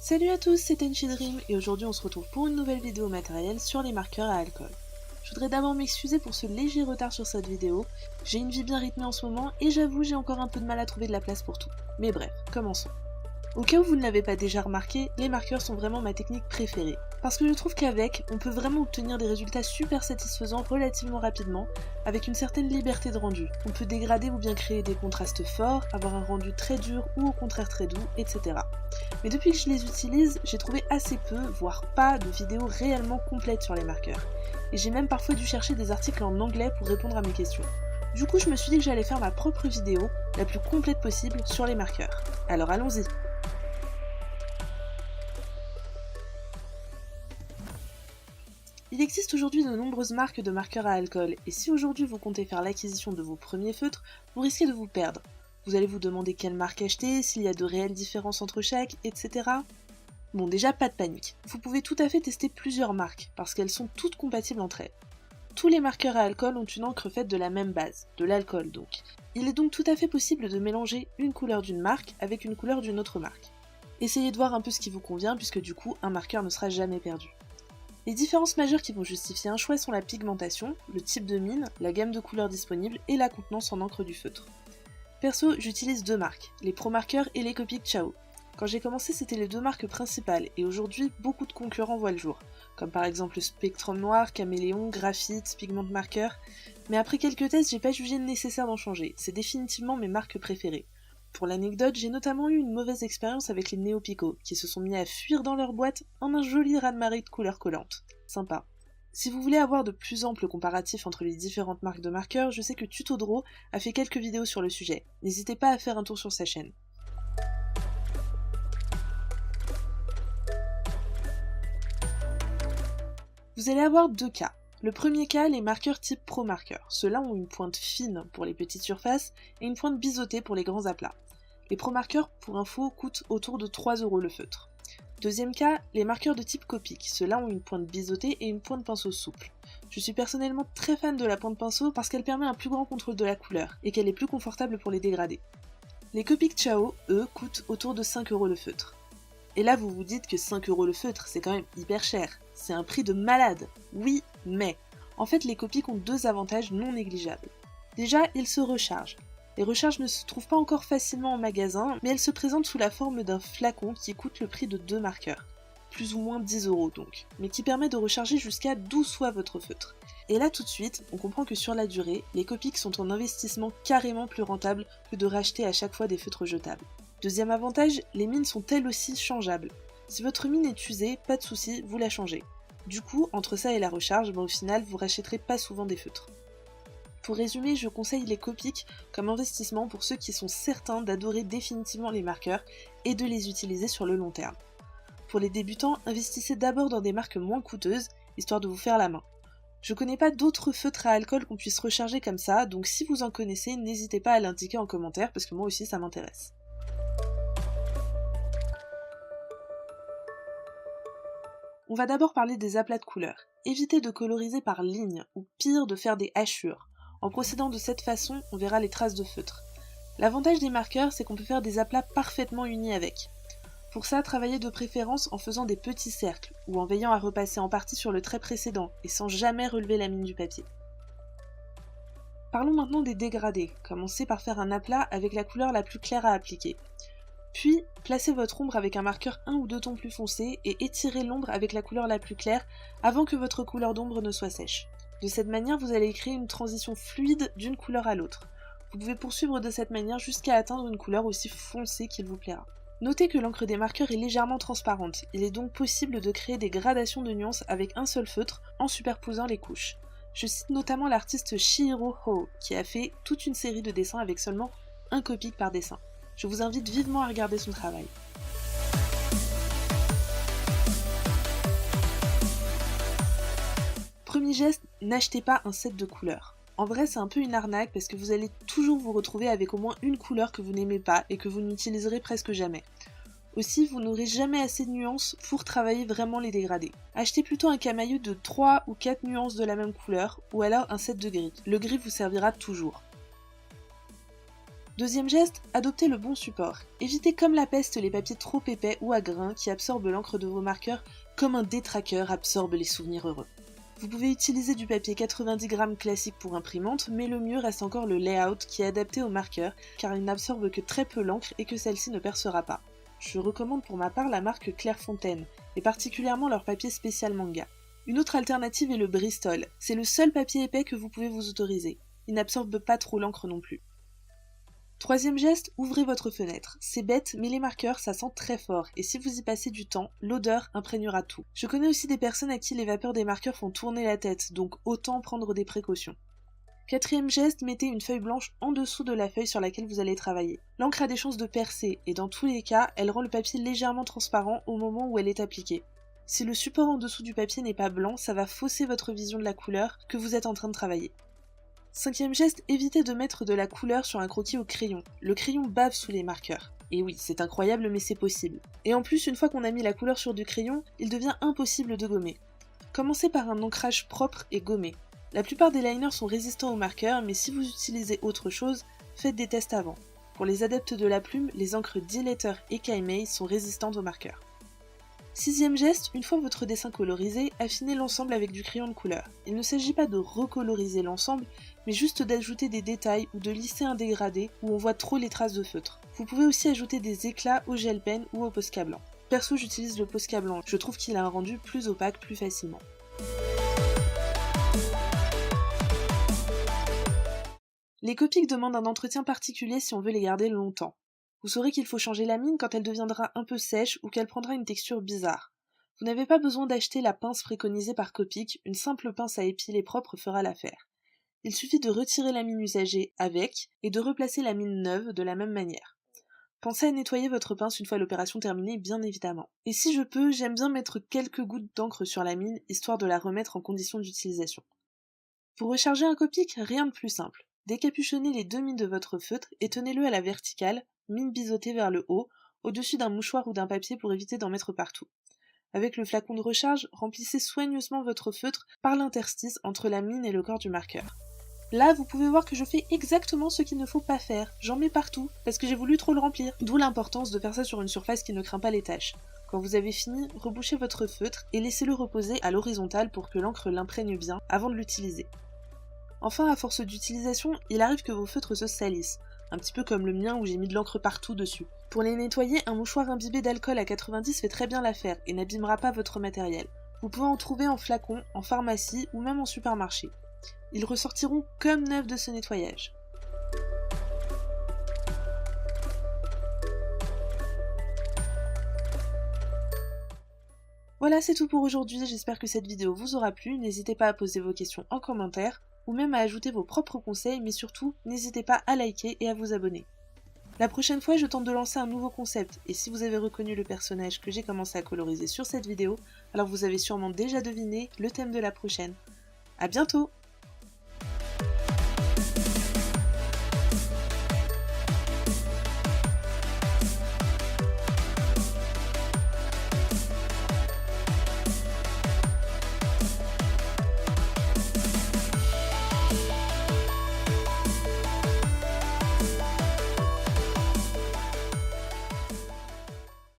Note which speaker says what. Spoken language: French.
Speaker 1: Salut à tous, c'est Tenchi Dream et aujourd'hui on se retrouve pour une nouvelle vidéo matérielle sur les marqueurs à alcool. Je voudrais d'abord m'excuser pour ce léger retard sur cette vidéo, j'ai une vie bien rythmée en ce moment et j'avoue j'ai encore un peu de mal à trouver de la place pour tout. Mais bref, commençons. Au cas où vous ne l'avez pas déjà remarqué, les marqueurs sont vraiment ma technique préférée. Parce que je trouve qu'avec, on peut vraiment obtenir des résultats super satisfaisants relativement rapidement, avec une certaine liberté de rendu. On peut dégrader ou bien créer des contrastes forts, avoir un rendu très dur ou au contraire très doux, etc. Mais depuis que je les utilise, j'ai trouvé assez peu, voire pas, de vidéos réellement complètes sur les marqueurs. Et j'ai même parfois dû chercher des articles en anglais pour répondre à mes questions. Du coup, je me suis dit que j'allais faire ma propre vidéo, la plus complète possible, sur les marqueurs. Alors allons-y. Il existe aujourd'hui de nombreuses marques de marqueurs à alcool, et si aujourd'hui vous comptez faire l'acquisition de vos premiers feutres, vous risquez de vous perdre. Vous allez vous demander quelle marque acheter, s'il y a de réelles différences entre chaque, etc. Bon, déjà pas de panique. Vous pouvez tout à fait tester plusieurs marques, parce qu'elles sont toutes compatibles entre elles. Tous les marqueurs à alcool ont une encre faite de la même base, de l'alcool donc. Il est donc tout à fait possible de mélanger une couleur d'une marque avec une couleur d'une autre marque. Essayez de voir un peu ce qui vous convient, puisque du coup, un marqueur ne sera jamais perdu. Les différences majeures qui vont justifier un choix sont la pigmentation, le type de mine, la gamme de couleurs disponible et la contenance en encre du feutre. Perso, j'utilise deux marques, les Pro Markers et les Copic Ciao. Quand j'ai commencé, c'était les deux marques principales et aujourd'hui, beaucoup de concurrents voient le jour, comme par exemple Spectrum Noir, Caméléon, Graphite, Pigment Marker, mais après quelques tests, j'ai pas jugé nécessaire d'en changer, c'est définitivement mes marques préférées. Pour l'anecdote, j'ai notamment eu une mauvaise expérience avec les Neopico, qui se sont mis à fuir dans leur boîte en un joli raz-de-marée de couleurs collantes. Sympa. Si vous voulez avoir de plus amples comparatifs entre les différentes marques de marqueurs, je sais que Tutodro a fait quelques vidéos sur le sujet. N'hésitez pas à faire un tour sur sa chaîne. Vous allez avoir deux cas. Le premier cas, les marqueurs type Pro Marker. Ceux-là ont une pointe fine pour les petites surfaces et une pointe biseautée pour les grands aplats. Les Pro Markers, pour info, coûtent autour de 3€ le feutre. Deuxième cas, les marqueurs de type Copic. Ceux-là ont une pointe biseautée et une pointe pinceau souple. Je suis personnellement très fan de la pointe pinceau parce qu'elle permet un plus grand contrôle de la couleur et qu'elle est plus confortable pour les dégradés. Les Copic Ciao, eux, coûtent autour de 5€ le feutre. Et là, vous vous dites que 5€ le feutre, c'est quand même hyper cher. C'est un prix de malade. Oui, mais en fait, les Copic ont deux avantages non négligeables. Déjà, ils se rechargent. Les recharges ne se trouvent pas encore facilement en magasin, mais elles se présentent sous la forme d'un flacon qui coûte le prix de deux marqueurs. Plus ou moins 10€ donc, mais qui permet de recharger jusqu'à 12 fois votre feutre. Et là tout de suite, on comprend que sur la durée, les Copic sont un investissement carrément plus rentable que de racheter à chaque fois des feutres jetables. Deuxième avantage, les mines sont elles aussi changeables. Si votre mine est usée, pas de souci, vous la changez. Du coup, entre ça et la recharge, au final, vous rachèterez pas souvent des feutres. Pour résumer, je conseille les Copic comme investissement pour ceux qui sont certains d'adorer définitivement les marqueurs et de les utiliser sur le long terme. Pour les débutants, investissez d'abord dans des marques moins coûteuses, histoire de vous faire la main. Je connais pas d'autres feutres à alcool qu'on puisse recharger comme ça, donc si vous en connaissez, n'hésitez pas à l'indiquer en commentaire parce que moi aussi ça m'intéresse. On va d'abord parler des aplats de couleurs. Évitez de coloriser par ligne, ou pire de faire des hachures. En procédant de cette façon, on verra les traces de feutre. L'avantage des marqueurs, c'est qu'on peut faire des aplats parfaitement unis avec. Pour ça, travaillez de préférence en faisant des petits cercles, ou en veillant à repasser en partie sur le trait précédent, et sans jamais relever la mine du papier. Parlons maintenant des dégradés. Commencez par faire un aplat avec la couleur la plus claire à appliquer. Puis, placez votre ombre avec un marqueur 1 ou 2 tons plus foncés et étirez l'ombre avec la couleur la plus claire avant que votre couleur d'ombre ne soit sèche. De cette manière, vous allez créer une transition fluide d'une couleur à l'autre. Vous pouvez poursuivre de cette manière jusqu'à atteindre une couleur aussi foncée qu'il vous plaira. Notez que l'encre des marqueurs est légèrement transparente, il est donc possible de créer des gradations de nuances avec un seul feutre en superposant les couches. Je cite notamment l'artiste Chihiro Ho, qui a fait toute une série de dessins avec seulement un Copic par dessin. Je vous invite vivement à regarder son travail. Premier geste, n'achetez pas un set de couleurs. En vrai, c'est un peu une arnaque parce que vous allez toujours vous retrouver avec au moins une couleur que vous n'aimez pas et que vous n'utiliserez presque jamais. Aussi, vous n'aurez jamais assez de nuances pour travailler vraiment les dégradés. Achetez plutôt un camailleux de 3 ou 4 nuances de la même couleur ou alors un set de gris. Le gris vous servira toujours. Deuxième geste, adoptez le bon support. Évitez comme la peste les papiers trop épais ou à grains qui absorbent l'encre de vos marqueurs comme un détraqueur absorbe les souvenirs heureux. Vous pouvez utiliser du papier 90 grammes classique pour imprimante, mais le mieux reste encore le layout qui est adapté aux marqueurs car il n'absorbe que très peu l'encre et que celle-ci ne percera pas. Je recommande pour ma part la marque Clairefontaine, et particulièrement leur papier spécial manga. Une autre alternative est le Bristol, c'est le seul papier épais que vous pouvez vous autoriser. Il n'absorbe pas trop l'encre non plus. Troisième geste, ouvrez votre fenêtre. C'est bête, mais les marqueurs, ça sent très fort, et si vous y passez du temps, l'odeur imprégnera tout. Je connais aussi des personnes à qui les vapeurs des marqueurs font tourner la tête, donc autant prendre des précautions. Quatrième geste, mettez une feuille blanche en dessous de la feuille sur laquelle vous allez travailler. L'encre a des chances de percer, et dans tous les cas, elle rend le papier légèrement transparent au moment où elle est appliquée. Si le support en dessous du papier n'est pas blanc, ça va fausser votre vision de la couleur que vous êtes en train de travailler. Cinquième geste, évitez de mettre de la couleur sur un croquis au crayon. Le crayon bave sous les marqueurs. Et oui, c'est incroyable mais c'est possible. Et en plus, une fois qu'on a mis la couleur sur du crayon, il devient impossible de gommer. Commencez par un ancrage propre et gommé. La plupart des liners sont résistants aux marqueurs, mais si vous utilisez autre chose, faites des tests avant. Pour les adeptes de la plume, les encres D-Letter et Kaimei sont résistantes aux marqueurs. Sixième geste, une fois votre dessin colorisé, affinez l'ensemble avec du crayon de couleur. Il ne s'agit pas de recoloriser l'ensemble, mais juste d'ajouter des détails ou de lisser un dégradé où on voit trop les traces de feutre. Vous pouvez aussi ajouter des éclats au gel pen ou au Posca blanc. Perso, j'utilise le Posca blanc, je trouve qu'il a un rendu plus opaque plus facilement. Les Copics demandent un entretien particulier si on veut les garder longtemps. Vous saurez qu'il faut changer la mine quand elle deviendra un peu sèche ou qu'elle prendra une texture bizarre. Vous n'avez pas besoin d'acheter la pince préconisée par Copic, une simple pince à épiler propre fera l'affaire. Il suffit de retirer la mine usagée avec et de replacer la mine neuve de la même manière. Pensez à nettoyer votre pince une fois l'opération terminée, bien évidemment. Et si je peux, j'aime bien mettre quelques gouttes d'encre sur la mine, histoire de la remettre en condition d'utilisation. Pour recharger un Copic, rien de plus simple. Décapuchonnez les deux mines de votre feutre et tenez-le à la verticale, mine biseautée vers le haut, au-dessus d'un mouchoir ou d'un papier pour éviter d'en mettre partout. Avec le flacon de recharge, remplissez soigneusement votre feutre par l'interstice entre la mine et le corps du marqueur. Là, vous pouvez voir que je fais exactement ce qu'il ne faut pas faire. J'en mets partout, parce que j'ai voulu trop le remplir. D'où l'importance de faire ça sur une surface qui ne craint pas les taches. Quand vous avez fini, rebouchez votre feutre et laissez-le reposer à l'horizontale pour que l'encre l'imprègne bien avant de l'utiliser. Enfin, à force d'utilisation, il arrive que vos feutres se salissent. Un petit peu comme le mien où j'ai mis de l'encre partout dessus. Pour les nettoyer, un mouchoir imbibé d'alcool à 90 fait très bien l'affaire et n'abîmera pas votre matériel. Vous pouvez en trouver en flacon, en pharmacie ou même en supermarché. Ils ressortiront comme neufs de ce nettoyage. Voilà, c'est tout pour aujourd'hui, j'espère que cette vidéo vous aura plu, n'hésitez pas à poser vos questions en commentaire, ou même à ajouter vos propres conseils, mais surtout, n'hésitez pas à liker et à vous abonner. La prochaine fois, je tente de lancer un nouveau concept, et si vous avez reconnu le personnage que j'ai commencé à coloriser sur cette vidéo, alors vous avez sûrement déjà deviné le thème de la prochaine. À bientôt!